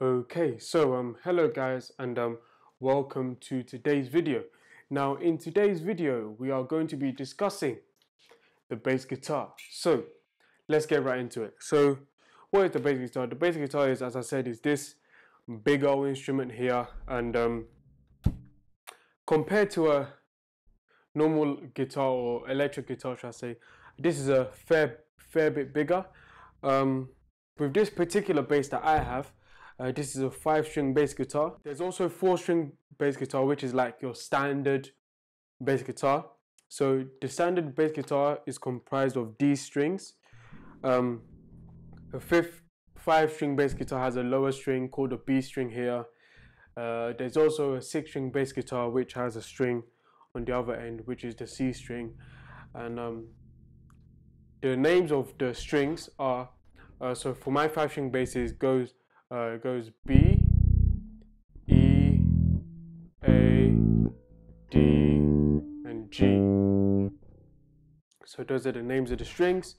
Okay, so hello guys, and welcome to today's video. Now in today's video we are going to be discussing the bass guitar. So let's get right into it. So what is the bass guitar? The bass guitar is, as I said, is this big old instrument here, and compared to a normal guitar or electric guitar, should I say, this is a fair bit bigger. With this particular bass that I have, this is a 5-string bass guitar. There's also a 4-string bass guitar, which is like your standard bass guitar. So the standard bass guitar is comprised of these strings. A fifth 5-string bass guitar has a lower string called a B string here. There's also a 6-string bass guitar which has a string on the other end, which is the C string. And the names of the strings are, so for my 5-string basses goes B, E, A, D, and G. So those are the names of the strings.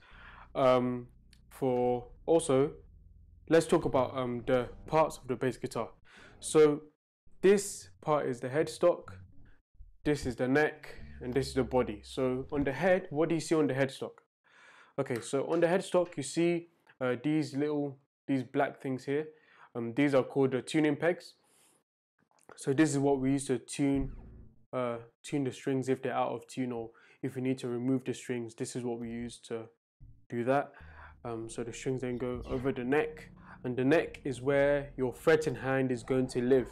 For also, let's talk about the parts of the bass guitar. So this part is the headstock, this is the neck, and this is the body. So on the head, what do you see on the headstock? Okay, so on the headstock you see these black things here. These are called the tuning pegs. So this is what we use to tune the strings if they're out of tune, or if we need to remove the strings. This is what we use to do that. So the strings then go over the neck, and the neck is where your fretting hand is going to live.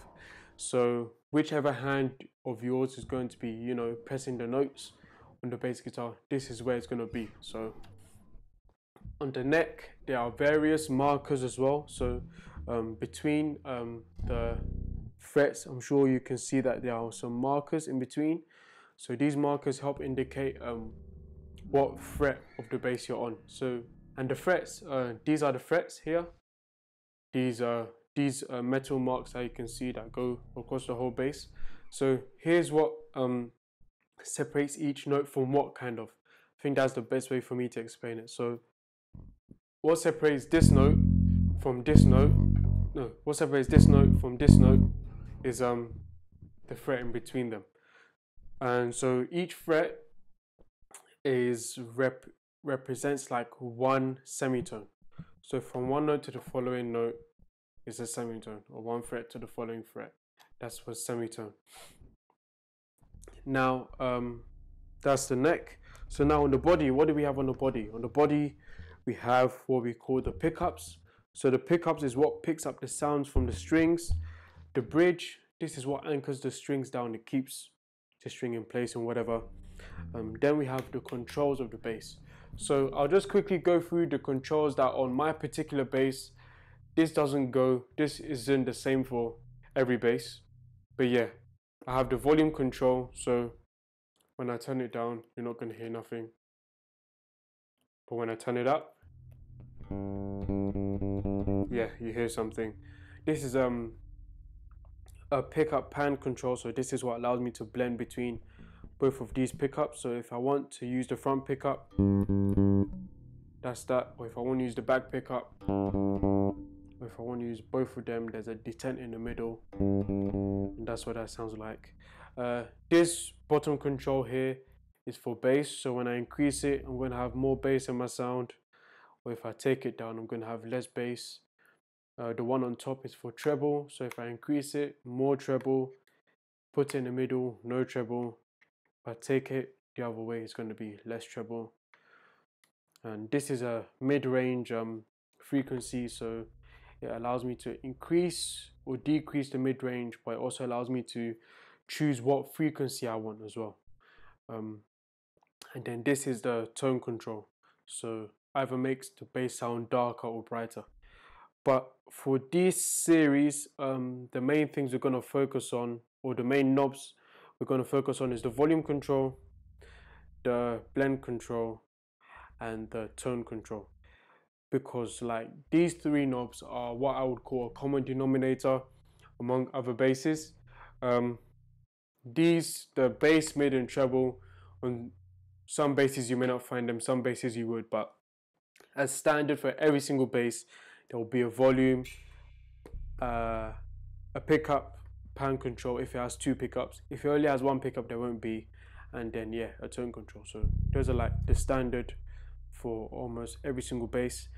So whichever hand of yours is going to be, pressing the notes on the bass guitar, this is where it's going to be. So on the neck there are various markers as well. So between the frets, I'm sure you can see that there are some markers in between. So these markers help indicate what fret of the bass you're on. So, and the frets, these are the frets here. These metal marks that you can see that go across the whole bass. So here's what separates each note from what kind of. I think that's the best way for me to explain it. So what separates this note from this note, what separates this note from this note is the fret in between them. And so each fret is represents like one semitone. So from one note to the following note is a semitone, or one fret to the following fret. That's what semitone. Now that's the neck. So now on the body, what do we have on the body? On the body we have what we call the pickups. So the pickups is what picks up the sounds from the strings. The bridge, this is what anchors the strings down. It keeps the string in place and whatever. Then we have the controls of the bass. So I'll just quickly go through the controls that on my particular bass. This isn't the same for every bass. But yeah, I have the volume control. So when I turn it down, you're not going to hear nothing. But when I turn it up, yeah, you hear something. This is a pickup pan control. So this is what allows me to blend between both of these pickups. So if I want to use the front pickup, that's that. Or if I want to use the back pickup, or if I want to use both of them, there's a detent in the middle, and that's what that sounds like. This bottom control here is for bass. So when I increase it, I'm going to have more bass in my sound, or if I take it down, I'm going to have less bass. The one on top is for treble. So if I increase it, more treble. Put it in the middle, no treble. If I take it the other way, it's going to be less treble. And this is a mid-range frequency, so it allows me to increase or decrease the mid-range, but it also allows me to choose what frequency I want as well. And then this is the tone control, so either makes the bass sound darker or brighter. But for this series, the main things we're going to focus on, or the main knobs we're going to focus on, is the volume control, the blend control, and the tone control. Because like these three knobs are what I would call a common denominator among other basses. The bass, mid, and treble, on some basses you may not find them, some basses you would, but as standard for every single bass, there will be a volume, a pickup pan control if it has two pickups. If it only has one pickup, there won't be, and then yeah, a tone control. So those are like the standard for almost every single bass.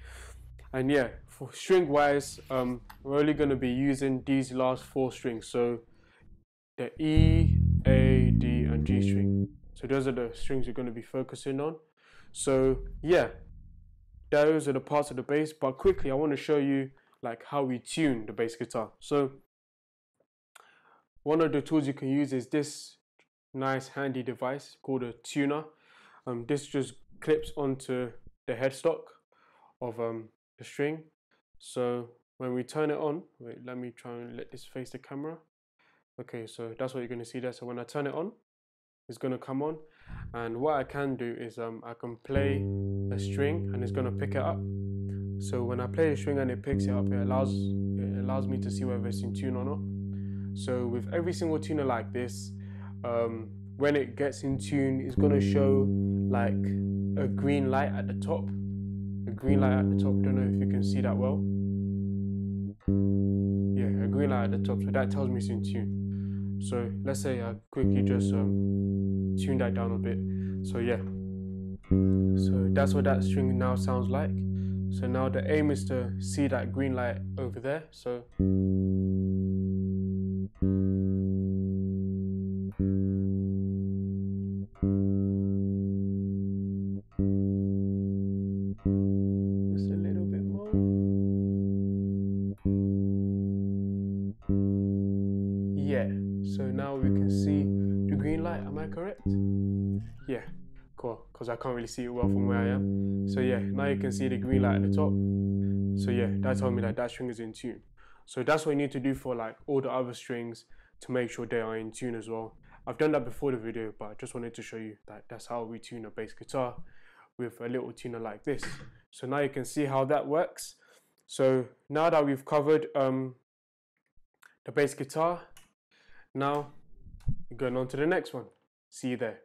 And yeah, for string wise, we're only going to be using these last four strings. So the E, A, D, and G string. So those are the strings we're going to be focusing on. So yeah, those are the parts of the bass. But quickly, I want to show you like how we tune the bass guitar. So one of the tools you can use is this nice handy device called a tuner. This just clips onto the headstock of the string. So when we turn it on, wait, let me try and let this face the camera. Okay, so that's what you're going to see there. So when I turn it on, it's going to come on, and what I can do is I can play a string and it's going to pick it up. So when I play the string and it picks it up, it allows me to see whether it's in tune or not. So with every single tuner like this, when it gets in tune, it's going to show like a green light at the top. A green light at the top. Don't know if you can see that well. Yeah, a green light at the top. So that tells me it's in tune. So let's say I quickly just tune that down a bit. So yeah. So that's what that string now sounds like. So now the aim is to see that green light over there. So just a little bit more. Yeah, so now we can see the green light. Am I correct? Yeah, cool, because I can't really see it well from where I am. So yeah, now you can see the green light at the top. So yeah, that told me that that string is in tune. So that's what you need to do for like all the other strings to make sure they are in tune as well. I've done that before the video, but I just wanted to show you that that's how we tune a bass guitar with a little tuner like this. So now you can see how that works. So now that we've covered the bass guitar, now we're going on to the next one. See you there.